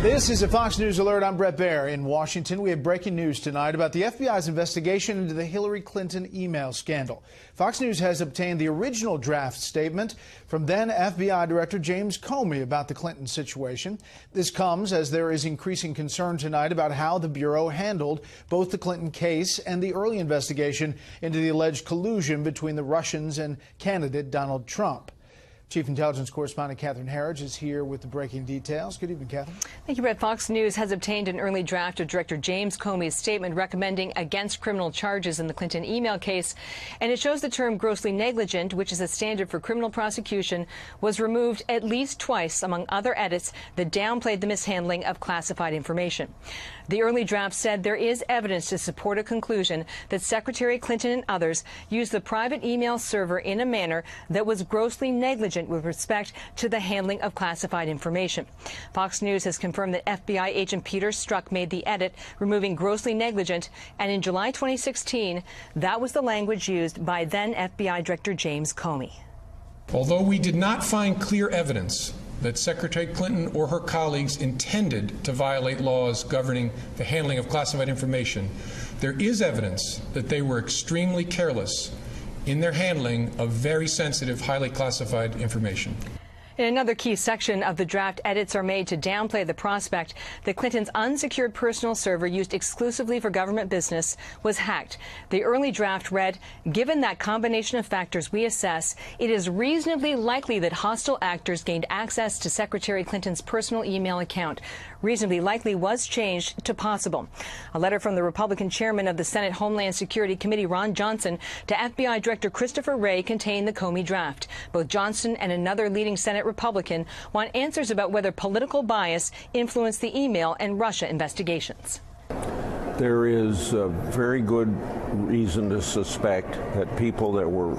This is a Fox News Alert. I'm Brett Baer in Washington. We have breaking news tonight about the FBI's investigation into the Hillary Clinton email scandal. Fox News has obtained the original draft statement from then FBI Director James Comey about the Clinton situation. This comes as there is increasing concern tonight about how the Bureau handled both the Clinton case and the early investigation into the alleged collusion between the Russians and candidate Donald Trump. Chief Intelligence Correspondent Catherine Herridge is here with the breaking details. Good evening, Catherine. Thank you, Brett. Fox News has obtained an early draft of Director James Comey's statement recommending against criminal charges in the Clinton email case. And it shows the term grossly negligent, which is a standard for criminal prosecution, was removed at least twice, among other edits that downplayed the mishandling of classified information. The early draft said there is evidence to support a conclusion that Secretary Clinton and others used the private email server in a manner that was grossly negligent with respect to the handling of classified information. Fox News has confirmed that FBI agent Peter Strzok made the edit, removing grossly negligent, and in July 2016, that was the language used by then FBI Director James Comey. Although we did not find clear evidence that Secretary Clinton or her colleagues intended to violate laws governing the handling of classified information, there is evidence that they were extremely careless in their handling of very sensitive, highly classified information. In another key section of the draft, edits are made to downplay the prospect that Clinton's unsecured personal server used exclusively for government business was hacked. The early draft read, given that combination of factors we assess, it is reasonably likely that hostile actors gained access to Secretary Clinton's personal email account. Reasonably likely was changed to possible. A letter from the Republican chairman of the Senate Homeland Security Committee, Ron Johnson, to FBI Director Christopher Wray contained the Comey draft. Both Johnson and another leading Senate Republican want answers about whether political bias influenced the email and Russia investigations. There is a very good reason to suspect that people that were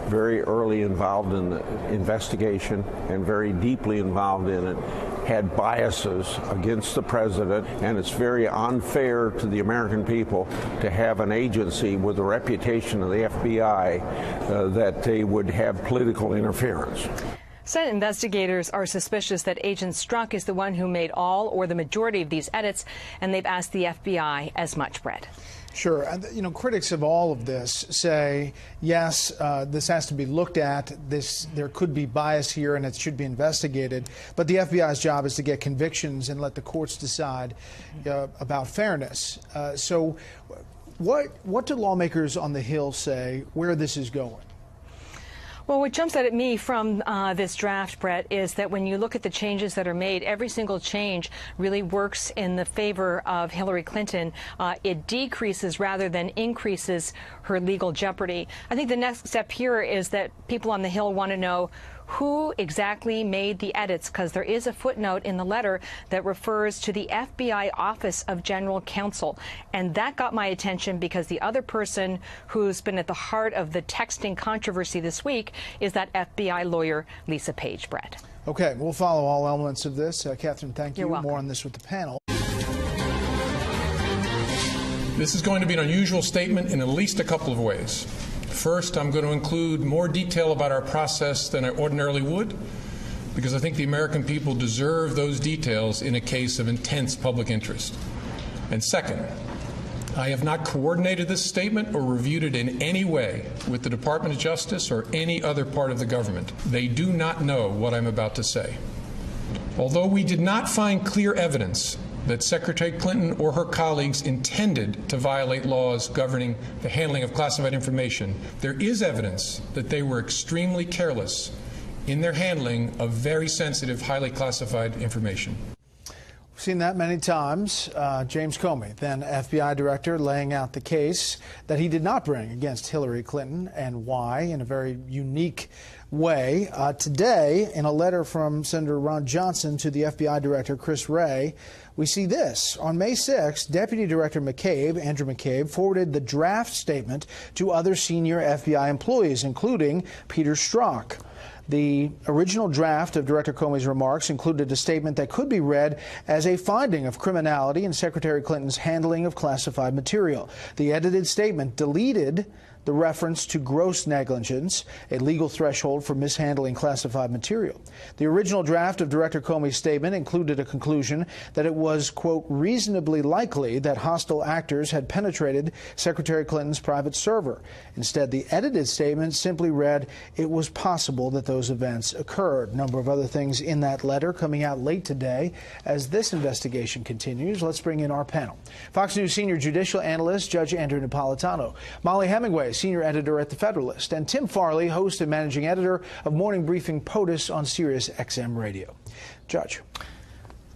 very early involved in the investigation and very deeply involved in it had biases against the president, and it's very unfair to the American people to have an agency with the reputation of the FBI that they would have political interference. Senate investigators are suspicious that Agent Strzok is the one who made all or the majority of these edits, and they've asked the FBI as much, Brett. Sure. And, critics of all of this say, yes, this has to be looked at. There could be bias here and it should be investigated. But the FBI's job is to get convictions and let the courts decide about fairness. So what do lawmakers on the Hill say where this is going? Well, what jumps out at me from this draft, Brett, is that when you look at the changes that are made, every single change really works in the favor of Hillary Clinton. It decreases rather than increases her legal jeopardy. I think the next step here is that people on the Hill want to know who exactly made the edits, because there is a footnote in the letter that refers to the FBI Office of General Counsel. And that got my attention because the other person who's been at the heart of the texting controversy this week is that FBI lawyer, Lisa Page, Brett. Okay, we'll follow all elements of this. Catherine, thank you. You're welcome. More on this with the panel. This is going to be an unusual statement in at least a couple of ways. First, I'm going to include more detail about our process than I ordinarily would, because I think the American people deserve those details in a case of intense public interest. And second, I have not coordinated this statement or reviewed it in any way with the Department of Justice or any other part of the government. They do not know what I'm about to say. Although we did not find clear evidence that Secretary Clinton or her colleagues intended to violate laws governing the handling of classified information, there is evidence that they were extremely careless in their handling of very sensitive, highly classified information. We've seen that many times. James Comey, then FBI director, laying out the case that he did not bring against Hillary Clinton and why in a very unique way. Today, in a letter from Senator Ron Johnson to the FBI director, Chris Wray, we see this. On May 6th, Deputy Director Andrew McCabe, forwarded the draft statement to other senior FBI employees, including Peter Strzok. The original draft of Director Comey's remarks included a statement that could be read as a finding of criminality in Secretary Clinton's handling of classified material. The edited statement deleted the reference to gross negligence, a legal threshold for mishandling classified material. The original draft of Director Comey's statement included a conclusion that it was, quote, reasonably likely that hostile actors had penetrated Secretary Clinton's private server. Instead, the edited statement simply read, it was possible that those events occurred. A number of other things in that letter coming out late today as this investigation continues. Let's bring in our panel. Fox News senior judicial analyst, Judge Andrew Napolitano, Molly Hemingway, senior editor at The Federalist, and Tim Farley, host and managing editor of Morning Briefing POTUS on Sirius XM Radio. Judge.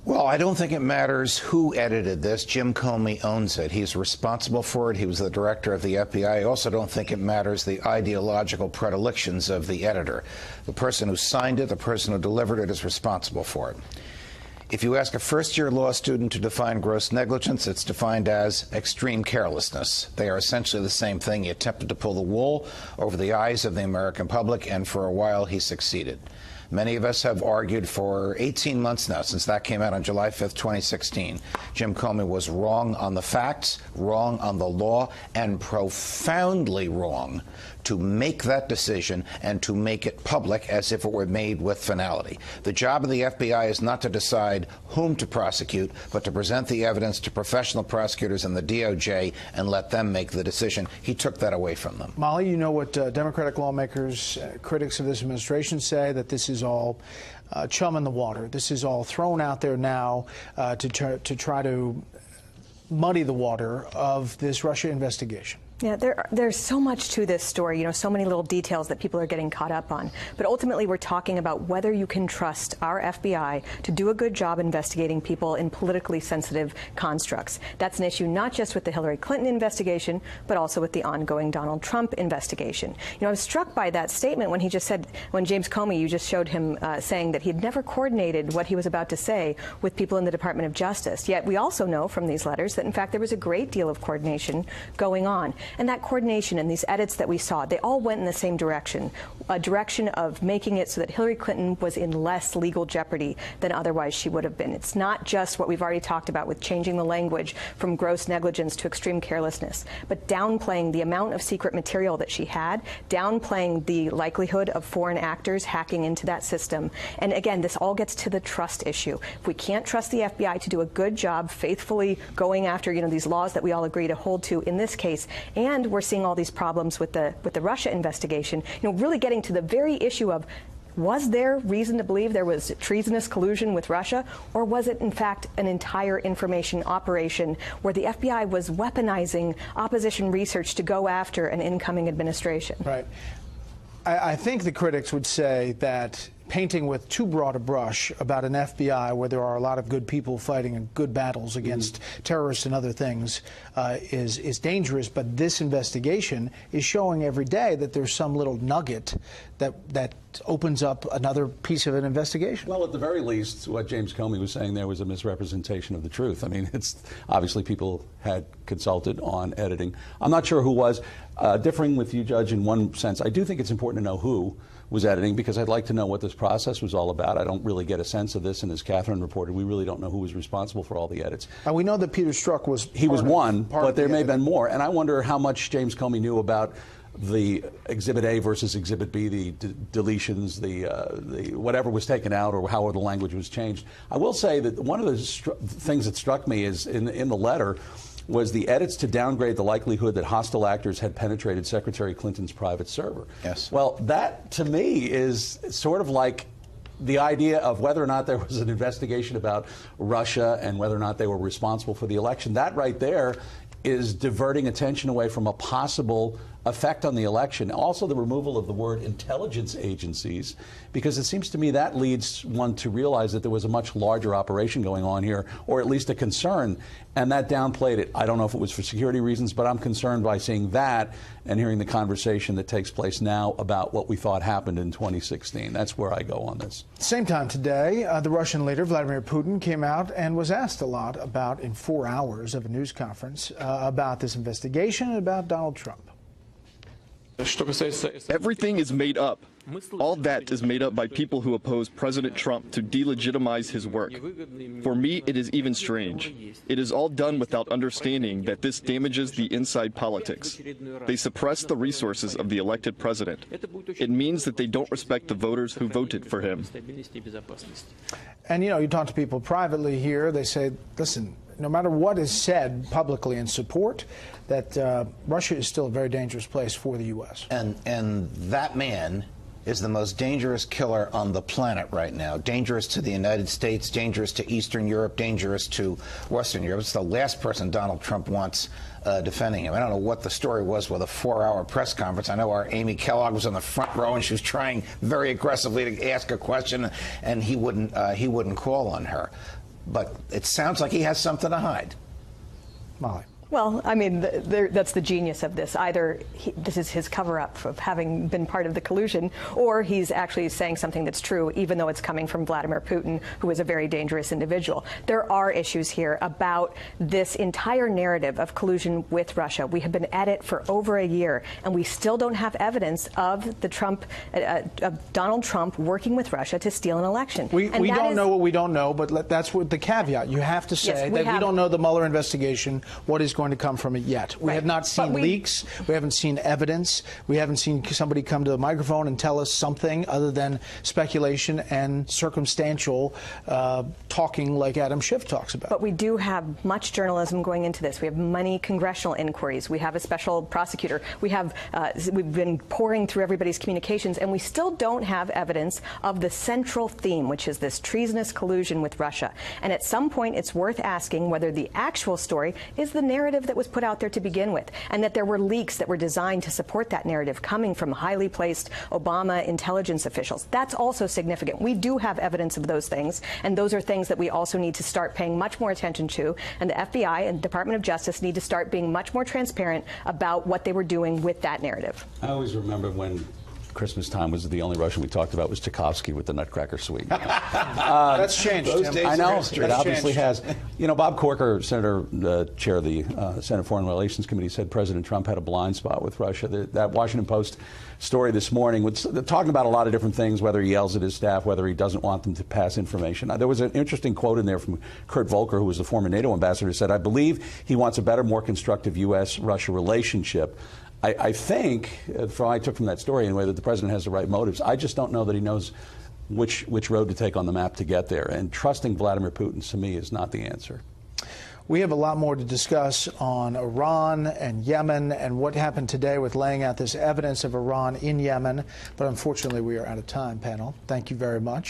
Well, I don't think it matters who edited this. Jim Comey owns it. He's responsible for it. He was the director of the FBI. I also don't think it matters the ideological predilections of the editor. The person who signed it, the person who delivered it, is responsible for it. If you ask a first-year law student to define gross negligence, it's defined as extreme carelessness. They are essentially the same thing. He attempted to pull the wool over the eyes of the American public, and for a while he succeeded. Many of us have argued for 18 months now, since that came out on July 5th, 2016. Jim Comey was wrong on the facts, wrong on the law, and profoundly wrong to make that decision and to make it public as if it were made with finality. The job of the FBI is not to decide whom to prosecute, but to present the evidence to professional prosecutors and the DOJ and let them make the decision. He took that away from them. Molly, you know what Democratic lawmakers, critics of this administration say, that this is all chum in the water. This is all thrown out there now to try to muddy the water of this Russia investigation. Yeah, there's so much to this story, you know, so many little details that people are getting caught up on. But ultimately, we're talking about whether you can trust our FBI to do a good job investigating people in politically sensitive constructs. That's an issue not just with the Hillary Clinton investigation, but also with the ongoing Donald Trump investigation. You know, I was struck by that statement when he just said, when James Comey, you just showed him saying that he had never coordinated what he was about to say with people in the Department of Justice. Yet we also know from these letters that, in fact, there was a great deal of coordination going on. And that coordination and these edits that we saw, they all went in the same direction, a direction of making it so that Hillary Clinton was in less legal jeopardy than otherwise she would have been. It's not just what we've already talked about with changing the language from gross negligence to extreme carelessness, but downplaying the amount of secret material that she had, downplaying the likelihood of foreign actors hacking into that system. And again, this all gets to the trust issue. If we can't trust the FBI to do a good job faithfully going after, you know, these laws that we all agree to hold to in this case, and we're seeing all these problems with the Russia investigation, you know, really getting to the very issue of, was there reason to believe there was treasonous collusion with Russia, or was it in fact an entire information operation where the FBI was weaponizing opposition research to go after an incoming administration? Right. I think the critics would say that painting with too broad a brush about an FBI where there are a lot of good people fighting good battles against terrorists and other things is dangerous. But this investigation is showing every day that there's some little nugget that opens up another piece of an investigation. Well, at the very least, what James Comey was saying there was a misrepresentation of the truth. I mean, it's obviously people had consulted on editing. I'm not sure who was. Differing with you, Judge, in one sense, I do think it's important to know who was editing, because I'd like to know what this process was all about. I don't really get a sense of this, and as Catherine reported, we really don't know who was responsible for all the edits. And we know that Peter Strzok was one, but there may have been more. And I wonder how much James Comey knew about the Exhibit A versus Exhibit B, the deletions, the whatever was taken out, or how the language was changed. I will say that one of the things that struck me is in the letter was the edits to downgrade the likelihood that hostile actors had penetrated Secretary Clinton's private server. Yes. Well, that to me is sort of like the idea of whether or not there was an investigation about Russia and whether or not they were responsible for the election. That right there is diverting attention away from a possible effect on the election. Also, the removal of the word intelligence agencies, because it seems to me that leads one to realize that there was a much larger operation going on here, or at least a concern, and that downplayed it. I don't know if it was for security reasons, but I'm concerned by seeing that and hearing the conversation that takes place now about what we thought happened in 2016. That's where I go on this. Same time today, the Russian leader, Vladimir Putin, came out and was asked a lot about, in 4 hours of a news conference, about this investigation and about Donald Trump. Everything is made up. All that is made up by people who oppose President Trump to delegitimize his work. For me, it is even strange. It is all done without understanding that this damages the inside politics. They suppress the resources of the elected president. It means that they don't respect the voters who voted for him. And, you talk to people privately here, they say, listen, no matter what is said publicly in support, that Russia is still a very dangerous place for the U.S. And that man is the most dangerous killer on the planet right now. Dangerous to the United States, dangerous to Eastern Europe, dangerous to Western Europe. It's the last person Donald Trump wants defending him. I don't know what the story was with a 4-hour press conference. I know our Amy Kellogg was in the front row and she was trying very aggressively to ask a question, and he wouldn't call on her. But it sounds like he has something to hide. Molly. Well, I mean, that's the genius of this. Either this is his cover-up of having been part of the collusion, or he's actually saying something that's true, even though it's coming from Vladimir Putin, who is a very dangerous individual. There are issues here about this entire narrative of collusion with Russia. We have been at it for over a year, and we still don't have evidence of of Donald Trump working with Russia to steal an election. We don't know what we don't know, but that's what the caveat. You have to say that we don't know the Mueller investigation, what is going to come from it yet. We have not seen leaks. We haven't seen evidence. We haven't seen somebody come to the microphone and tell us something other than speculation and circumstantial talking like Adam Schiff talks about. But we do have much journalism going into this. We have many congressional inquiries. We have a special prosecutor. We've been pouring through everybody's communications, and we still don't have evidence of the central theme, which is this treasonous collusion with Russia. And at some point, it's worth asking whether the actual story is the narrative that was put out there to begin with, and that there were leaks that were designed to support that narrative coming from highly placed Obama intelligence officials. That's also significant. We do have evidence of those things, and those are things that we also need to start paying much more attention to, and the FBI and Department of Justice need to start being much more transparent about what they were doing with that narrative. I always remember when Christmas time was the only Russian we talked about was Tchaikovsky with the Nutcracker Suite. That's changed. I know. It obviously has. Bob Corker, Senator, chair of the Senate Foreign Relations Committee, said President Trump had a blind spot with Russia. That Washington Post story this morning was talking about a lot of different things, whether he yells at his staff, whether he doesn't want them to pass information. There was an interesting quote in there from Kurt Volker, who was the former NATO ambassador, who said, I believe he wants a better, more constructive U.S.-Russia relationship. I think, I took from that story anyway, that the president has the right motives. I just don't know that he knows which road to take on the map to get there. And trusting Vladimir Putin, to me, is not the answer. We have a lot more to discuss on Iran and Yemen and what happened today with laying out this evidence of Iran in Yemen. But unfortunately, we are out of time, panel. Thank you very much.